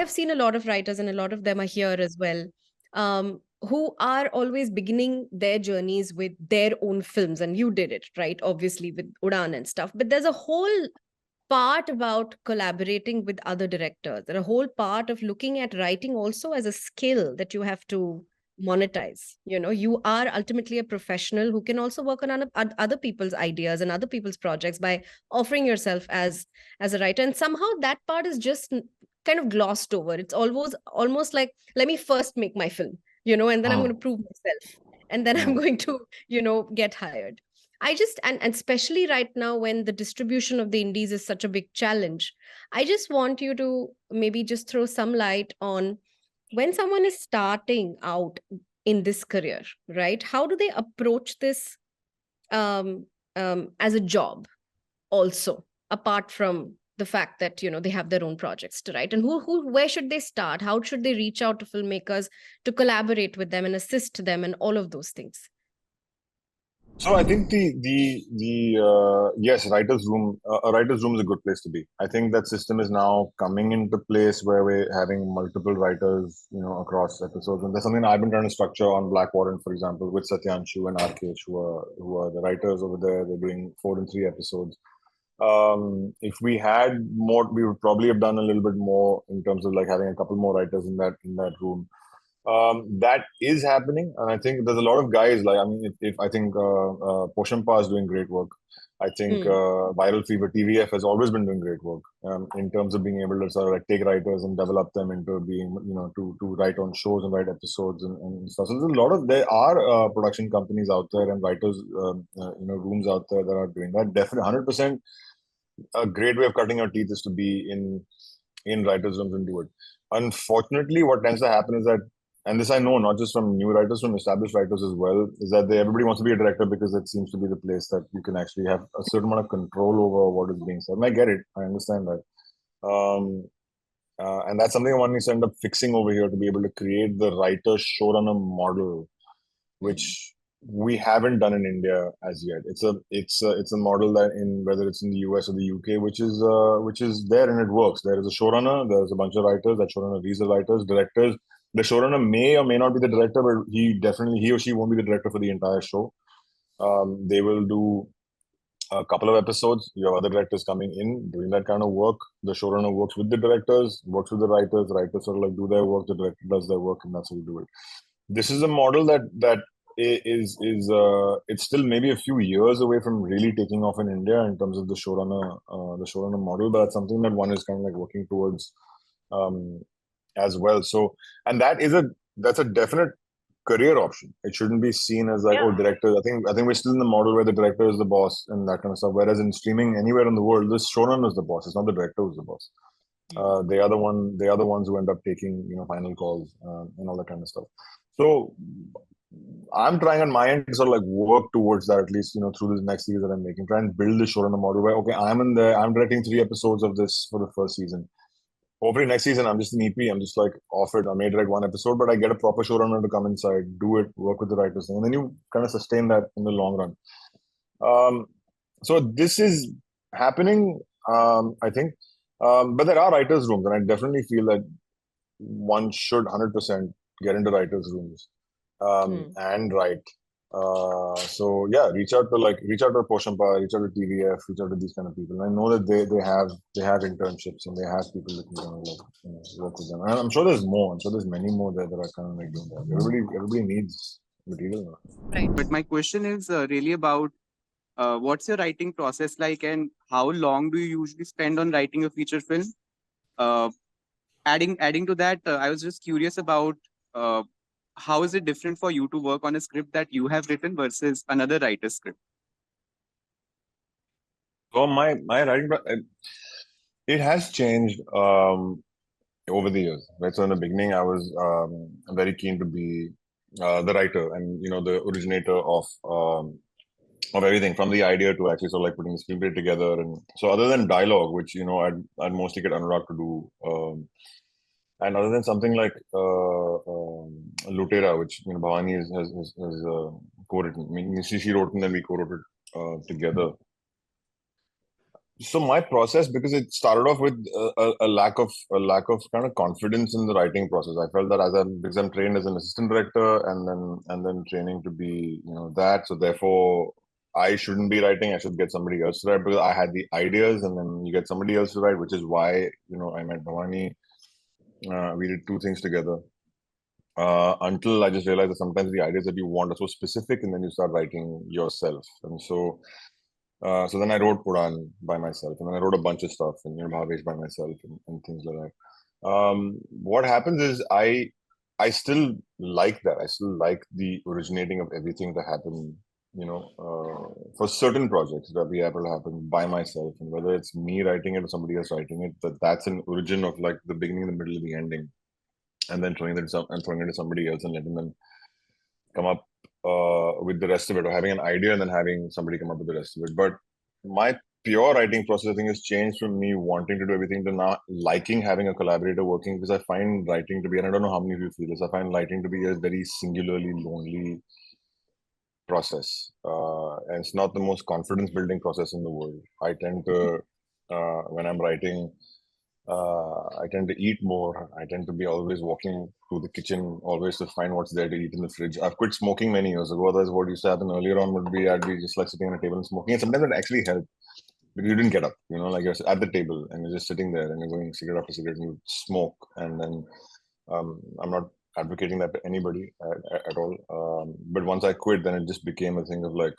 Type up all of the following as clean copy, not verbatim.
have seen a lot of writers, and a lot of them are here as well, who are always beginning their journeys with their own films. And you did it, right? Obviously, with Udaan and stuff. But there's a whole part about collaborating with other directors. There's a whole part of looking at writing also as a skill that you have to monetize. You are ultimately a professional who can also work on other people's ideas and other people's projects by offering yourself as a writer. And somehow that part is just kind of glossed over. It's almost like, let me first make my film, and then I'm going to prove myself, and then I'm going to get hired. And especially right now, when the distribution of the indies is such a big challenge, I just want you to maybe just throw some light on, when someone is starting out in this career, right? How do they approach this as a job also, apart from the fact that, they have their own projects to write? And where should they start? How should they reach out to filmmakers to collaborate with them and assist them and all of those things? So I think yes, writer's room. A writer's room is a good place to be. I think that system is now coming into place where we're having multiple writers, across episodes. And that's something I've been trying to structure on Black Warrant, for example, with Satyanshu and Rakesh, who are the writers over there. They're doing 4 and 3 episodes. If we had more, we would probably have done a little bit more in terms of like having a couple more writers in that room. That is happening, and I think there's a lot of guys. Like, I mean, if I think Poshampa is doing great work. I think Viral Fever TVF has always been doing great work in terms of being able to sort of like take writers and develop them into being, to write on shows and write episodes and stuff. So there are production companies out there and writers, rooms out there that are doing that. Definitely, 100%. A great way of cutting your teeth is to be in writers' rooms and do it. Unfortunately, what tends to happen is that, and this I know not just from new writers, from established writers as well, is that everybody wants to be a director because it seems to be the place that you can actually have a certain amount of control over what is being said. And I get it, I understand that. And that's something one needs to end up fixing over here to be able to create the writer showrunner model, which we haven't done in India as yet. It's a model that whether it's in the US or the UK, which is there and it works. There is a showrunner, there's a bunch of writers. That showrunner reads the writers, directors. The showrunner may or may not be the director, but he or she won't be the director for the entire show. They will do a couple of episodes. You have other directors coming in doing that kind of work. The showrunner works with the directors, works with the writers. Writers sort of like do their work. The director does their work, and that's how we do it. This is a model that is it's still maybe a few years away from really taking off in India in terms of the showrunner model, but that's something that one is kind of like working towards as well. So, and that's a definite career option. It shouldn't be seen as like, oh, director. I think we're still in the model where the director is the boss and that kind of stuff. Whereas in streaming anywhere in the world, the showrunner is the boss. It's not the director who's the boss. They are the ones who end up taking final calls and all that kind of stuff. So I'm trying on my end to sort of like work towards that, at least through this next series that I'm making. Try and build the showrunner model where, okay, I'm directing 3 episodes of this for the first season. Hopefully next season I'm just an EP. I'm just like off it. I may direct 1 episode, but I get a proper showrunner to come inside, do it, work with the writers, and then you kind of sustain that in the long run. So this is happening, I think. But there are writers' rooms, and I definitely feel that one should 100% get into writers' rooms and write. So yeah, reach out to Poshampa, reach out to TVF, reach out to these kind of people. And I know that they have internships and they have people that can work with them. And I'm sure there's more. I'm sure there's many more there that are kind of like doing that. Everybody needs material. Right. But my question is really about what's your writing process like, and how long do you usually spend on writing a feature film? Adding to that, I was just curious about how is it different for you to work on a script that you have written versus another writer's script? So my writing, it has changed over the years, right? So in the beginning, I was very keen to be the writer and the originator of everything, from the idea to actually sort of like putting the screenplay together. And so other than dialogue, which I'd mostly get Anurag to do. And other than something like Lutera, which Bhavani has co-written. I mean, she wrote and then we co-wrote it together. So my process, because it started off with a lack of kind of confidence in the writing process. I felt that because I'm trained as an assistant director, and then training to be that. So therefore, I shouldn't be writing. I should get somebody else to write, because I had the ideas, and then you get somebody else to write, which is why I met Bhavani. We did two things together. Until I just realized that sometimes the ideas that you want are so specific, and then you start writing yourself. And so then I wrote Udaan by myself, and then I wrote a bunch of stuff, and Bhavesh by myself, and things like that. What happens is I still like that. I still like the originating of everything to happen, for certain projects that be able to happen by myself, and whether it's me writing it or somebody else writing it, that's an origin of like the beginning, the middle, the ending, and then throwing it to somebody else and letting them come up with the rest of it, or having an idea and then having somebody come up with the rest of it. But my pure writing process, I think, has changed from me wanting to do everything to now liking having a collaborator working, because I find writing to be, and I don't know how many of you feel this, I find writing to be a very singularly lonely process. And it's not the most confidence building process in the world. I tend to, when I'm writing, I tend to eat more. I tend to be always walking to the kitchen, always to find what's there to eat in the fridge. I've quit smoking many years ago. Otherwise, what used to happen earlier on would be I'd be just like sitting on a table and smoking. And sometimes it actually helped, because you didn't get up, like you're at the table and you're just sitting there and you're going cigarette after cigarette and you smoke. And then I'm not advocating that to anybody at all. But once I quit, then it just became a thing of like,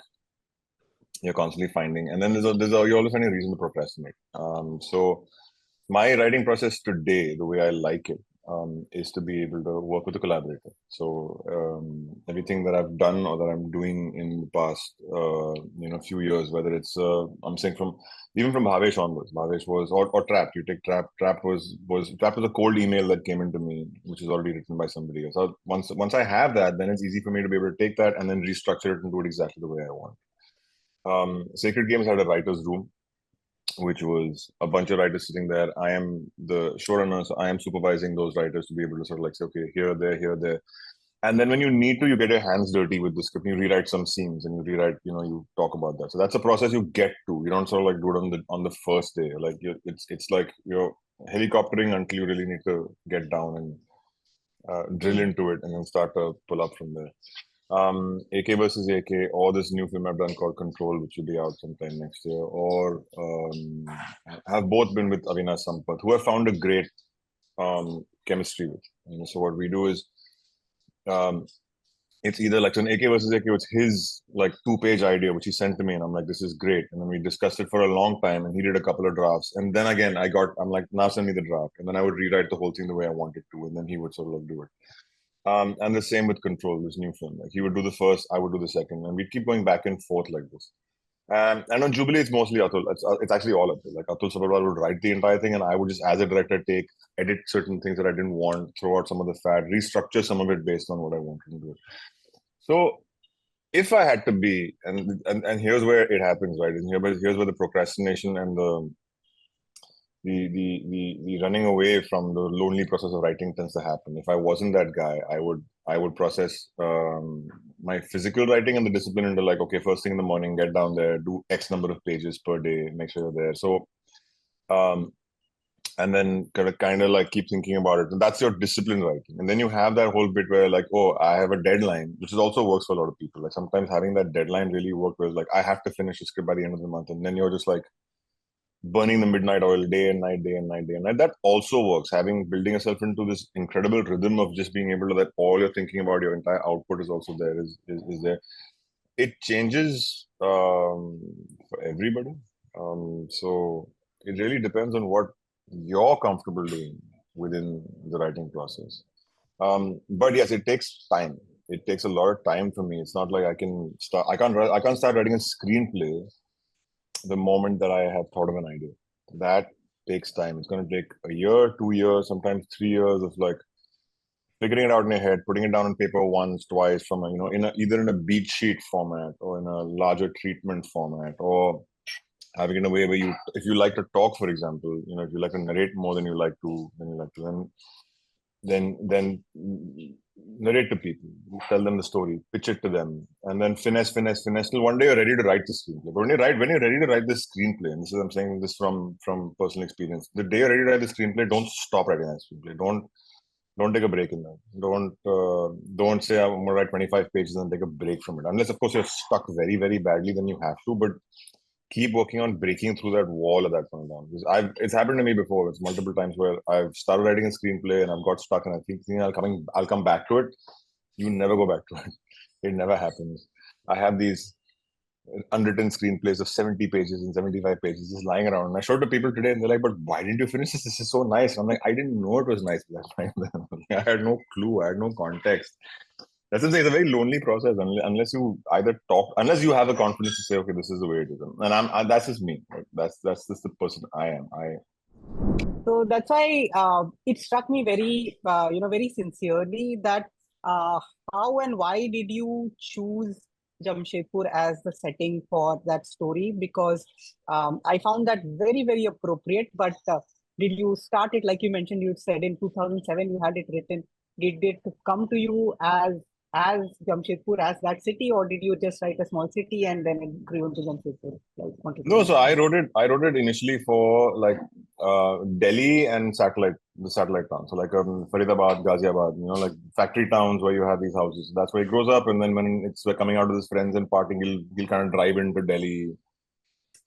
you're constantly finding, and then you always find a reason to procrastinate. So my writing process today, the way I like it, is to be able to work with a collaborator. So everything that I've done or that I'm doing in the past, few years, whether it's I'm saying even from Bhavesh onwards. Bhavesh was or Trap. You take Trap. Trap was a cold email that came into me, which is already written by somebody else. So once I have that, then it's easy for me to be able to take that and then restructure it and do it exactly the way I want. Sacred Games had a writer's room, which was a bunch of writers sitting there. I am the showrunner, so I am supervising those writers to be able to sort of like say, okay, here, there, here, there. And then when you need to, you get your hands dirty with the script. You rewrite some scenes and you rewrite, you talk about that. So that's a process you get to. You don't sort of like do it on the first day. Like it's like you're helicoptering until you really need to get down and drill into it, and then start to pull up from there. AK versus AK, or this new film I've done called Control, which will be out sometime next year, or have both been with Avinash Sampath, who have found a great chemistry with. So what we do is, it's either like an AK versus AK, it's his like 2-page idea, which he sent to me, and I'm like, this is great. And then we discussed it for a long time, and he did a couple of drafts. And then again, I'm like, now send me the draft. And then I would rewrite the whole thing the way I wanted to, and then he would sort of like do it. And the same with Control, this new film. Like he would do the first, I would do the second, and we'd keep going back and forth like this. And on Jubilee, it's mostly Atul. It's actually all Atul. Like Atul Sabharwal would write the entire thing, and I would just, as a director, edit certain things that I didn't want, throw out some of the fat, restructure some of it based on what I wanted to do. So if I had to be, and here's where it happens, right? And here's where the procrastination and the running away from the lonely process of writing tends to happen. If I wasn't that guy, I would process my physical writing and the discipline into like, okay, first thing in the morning, get down there, do X number of pages per day, make sure you're there. So and then kind of like keep thinking about it. And that's your discipline writing. And then you have that whole bit where like, oh, I have a deadline, which is also works for a lot of people. Like sometimes having that deadline really works, where like I have to finish a script by the end of the month, and then you're just like burning the midnight oil day and night, day and night, day and night. That also works. Building yourself into this incredible rhythm of just being able to, that all you're thinking about, your entire output is also there, is there. It changes for everybody. So it really depends on what you're comfortable doing within the writing process. But yes, it takes time. It takes a lot of time for me. It's not like I can't start writing a screenplay the moment that I have thought of an idea. That takes time. It's going to take a year, 2 years, sometimes 3 years of like figuring it out in your head, putting it down on paper once, twice, from either in a beat sheet format or in a larger treatment format, or having it in a way where if you like to talk, for example, if you like to narrate more than you like to, then narrate to people, tell them the story, pitch it to them, and then finesse till one day you're ready to write the screenplay. But when you're ready to write the screenplay, and this is I'm saying this from personal experience, the day you're ready to write the screenplay, don't stop writing that screenplay. Don't take a break in that. Don't say I'm gonna write 25 pages and take a break from it. Unless of course you're stuck very, very badly, then you have to. But keep working on breaking through that wall at that point down. Because it's happened to me before. It's multiple times where I've started writing a screenplay and I've got stuck and I think I'll come back to it. You never go back to it. It never happens. I have these unwritten screenplays of 70 pages and 75 pages just lying around. And I showed to people today and they're like, but why didn't you finish this? This is so nice. And I'm like, I didn't know it was nice at that time. I had no clue. I had no context. That's what I'm saying. It's a very lonely process unless you either talk, unless you have the confidence to say, okay, this is the way it is. And that's just me. Right? That's just the person I am. So that's why it struck me very, very sincerely that how and why did you choose Jamshedpur as the setting for that story? Because I found that very, very appropriate. But did you start it, like you mentioned, you said in 2007 you had it written. Did it come to you as Jamshedpur, as that city, or did you just write a small city and then it grew into Jamshedpur? No, so I wrote it initially for like Delhi and the satellite towns. So like Faridabad, Ghaziabad, like factory towns where you have these houses. That's where he grows up, and then when it's coming out with his friends and partying, he'll kind of drive into Delhi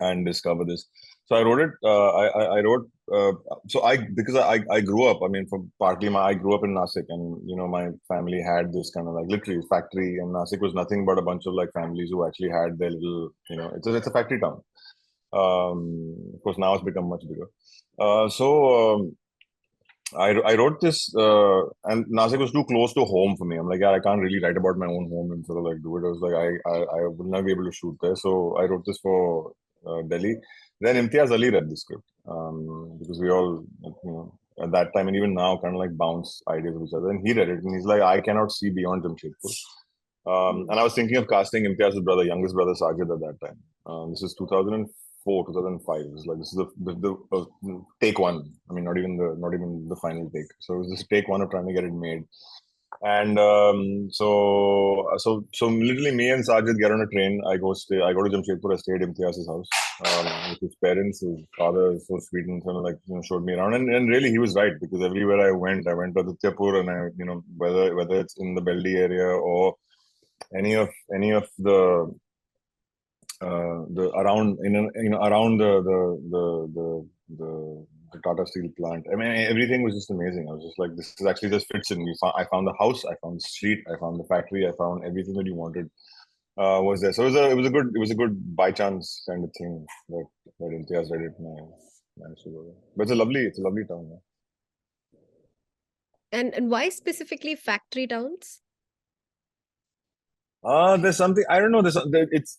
and discover this. So I wrote it. I wrote. Because I grew up. I mean, I grew up in Nasik, and my family had this kind of like literally factory, and Nasik was nothing but a bunch of like families who actually had their little. It's a factory town. Of course, now it's become much bigger. I wrote this, and Nasik was too close to home for me. I'm like, yeah, I can't really write about my own home and sort of like do it. I was like, I would not be able to shoot there. So I wrote this for Delhi. Then Imtiaz Ali read the script because we all, at that time and even now, kind of like bounce ideas with each other. And he read it, and he's like, I cannot see beyond Jamshedpur. And I was thinking of casting Imtiaz's brother, youngest brother Sajid at that time. This is 2004, 2005. It was like this is the take one. I mean, not even the final take. So it was just take one of trying to get it made. And so literally me and Sajid get on a train. I go to Jamshedpur. I stay at Imtiaz's house with his parents. His father is so sweet and kind of like showed me around. And really he was right, because everywhere I went to Adityapur, and whether it's in the Beldi area or any of the around around the Tata Steel plant. I mean, everything was just amazing. I was just like, this is actually just fits in. I found the house, I found the street, I found the factory, I found everything that you wanted was there. So it was a good by chance kind of thing that Imtiaz read it and I managed to go there. But it's a lovely town. Yeah. And why specifically factory towns? There's something I don't know. It's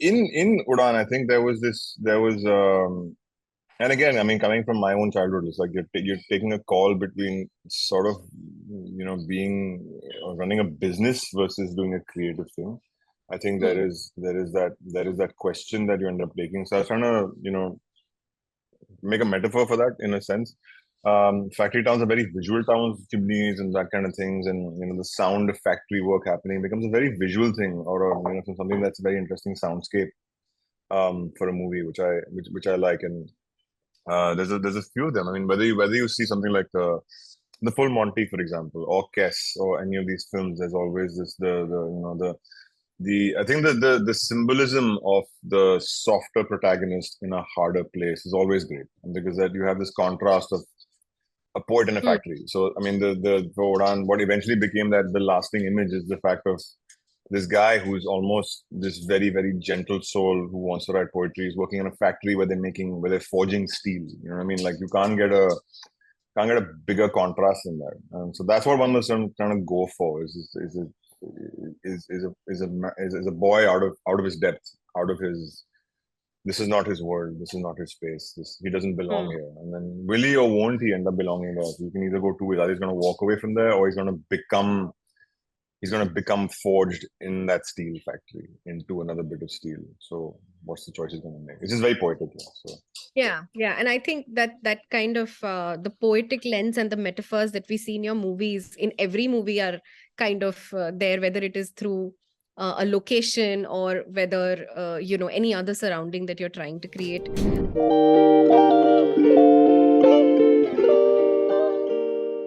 in Udaan. I think there was and again, I mean, coming from my own childhood, it's like you're taking a call between sort of being running a business versus doing a creative thing. I think there is that question that you end up taking. So I was trying to make a metaphor for that in a sense. Factory towns are very visual towns, chimneys and that kind of things, and the sound of factory work happening becomes a very visual thing, or something that's a very interesting soundscape for a movie, which I like. And there's a few of them. I mean, whether you see something like the Full Monty, for example, or Kess, or any of these films, there's always this I think the symbolism of the softer protagonist in a harder place is always great, because that you have this contrast of a poet in a factory. So I mean, the Udaan, what eventually became the lasting image is the fact of this guy who's almost this very, very gentle soul who wants to write poetry is working in a factory where they're forging steel. You know what I mean? Like you can't get a bigger contrast than that. And so that's what one was trying to go for is a boy out of his depth, out of his. This is not his world. This is not his space. He doesn't belong here. And then will he or won't he end up belonging there? So you can either go two ways. Either he's going to walk away from there, or he's going to become forged in that steel factory into another bit of steel. So what's the choice he's going to make? It's just very poetic. So Yeah, and I think that kind of the poetic lens and the metaphors that we see in your movies, in every movie, are kind of there, whether it is through a location or whether any other surrounding that you're trying to create.